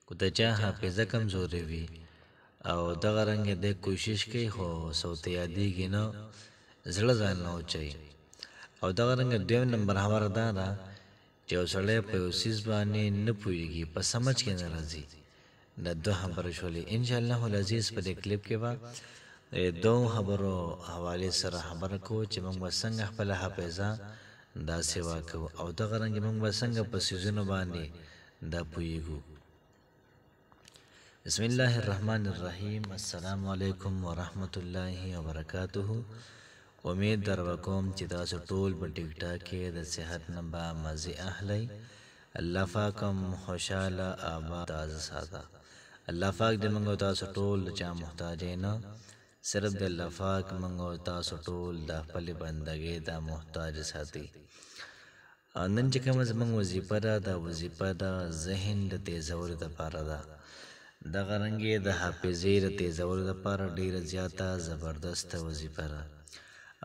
کو د چا حافظه کمزورې وي او دغه رنګې دی کوشش کوي خو صوت یادېږي نه، زړه ځان نه اوچوي. او دغه رنګه دویم نمبر خبره دا ده چې یو سړی په یو څیز باندې نه پوهېږي، په سمجھ کې نه راځي. دا دوه خبرې شولې. انشاءالله العزیز په دې کلیپ کې به د دوو خبرو حوالې سره خبره کوو چې موږ به څنګه خپله حافظه دا سیوا کوو او دغه رنګې موږ به څنګه په څیزونو باندې دا پوهېږو. بسم الله الرحمن الرحیم. السلام علیکم ورحمت الله وبرکاته. امید در وکوم چې تاسو ټول په ټیک ټاک کې د صحت نه به مزې اخلئ. الله پاکم خوشحاله آباد تازه ساته. الله پاک دې موږ تاسو ټول چا محتاج نه، صرف د الله پاک موږ تاسو ټول د خپل بندګۍ د محتاج ساتي. نن چې کومه زموږ وظیفه ده، دا وظیفه د ذهن د تیزولو دپاره ده. دغه رنګې د حافظې د تیزولو دپاره ډېره زیاته زبردسته وظیفه ده.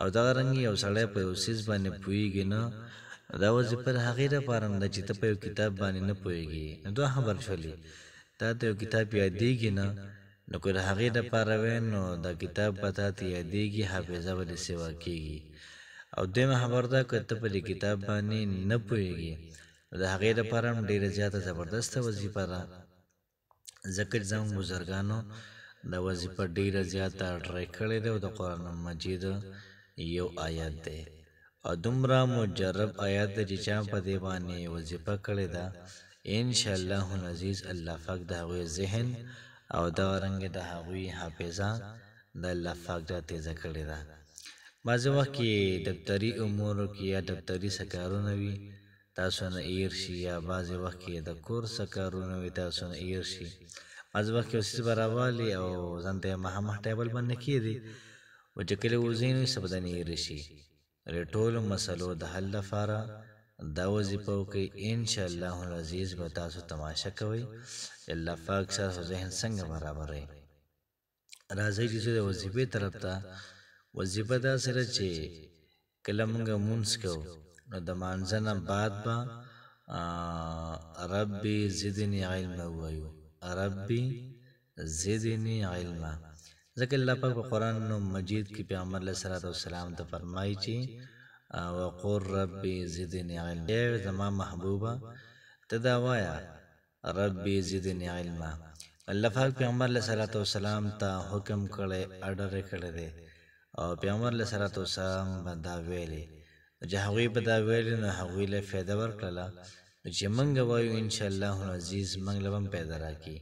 او دغه رنګې یو سړی په یو څیز باندې پوهېږي نه، دا وظیفه د هغې دپاره نه ده چې ته په یو کتاب باندې نه پوهېږي. نو دوه خبر شولې، تا ته یو کتاب یادېږي نه، نو که د هغې دپاره وی نو دا کتاب به تا ته یادېږي، حافظه به دې سیوا کېږي. او دویمه خبر ده که ته په دې کتاب باندې نه پوهېږي نو د هغې دپاره هم ډېره زیاته زبردسته وظیفه ده. ځکه چې زموږ بزرګانو دا وظیفه ډېره زیاته ټرای کړې ده او د قرآن مجید یو آیت دی او دومره مجرب آیت دی چې چا په دې باندې وظیفه کړې ده، انشاءالله العزیز الله پاک د هغوی ذهن او دغه رنګې د هغوی حافظه د الله پاک دا تیزه کړې ده. بعضې وخت کې دفتري امورو کې یا دفتري څه کارونه وي تاسو نه ایر شي، یا بعضې وخت کې د کور څه کارونه وي تاسو نه ایر شي. بعضې وخت کې یو څیز به راوالي او ځان ته یې مخامخ ټیبل باندې کښېږدي او چې کله وځئ نو څه به درنه ایره شي. د ټولو مسلو د حل لپاره دا وظیفه وکړئ، انشاءالله العزیز به تاسو تماشه کوئ الله پاک ستاسو ذهن څنګه برابروي. راځئ چې د وظیفې طرف ته. وظیفه داسې ده چې کله موږ مونځ کوو نو د مانځه نه بعد به ربي زدني علما ووایو، ربي زدني علما. ځکه الله پاک په قرآن مجید کې پیغمبر علیه الصلاة والسلام ته فرمایي چې وقل ربي زدني علما، ای زما محبوبه ته دا وایه ربي زدني علما. الله پاک پیغمبر علیه الصلاة والسلام ته حکم کړی، اډر یې کړی دی او پیغمبر علیه الصلاة والسلام به دا ویلي چې هغوی به دا ویلي نو هغوی له فایده ورکړله چې موږ وایو انشاءالله العزیز موږ له به هم پیدا راکړي.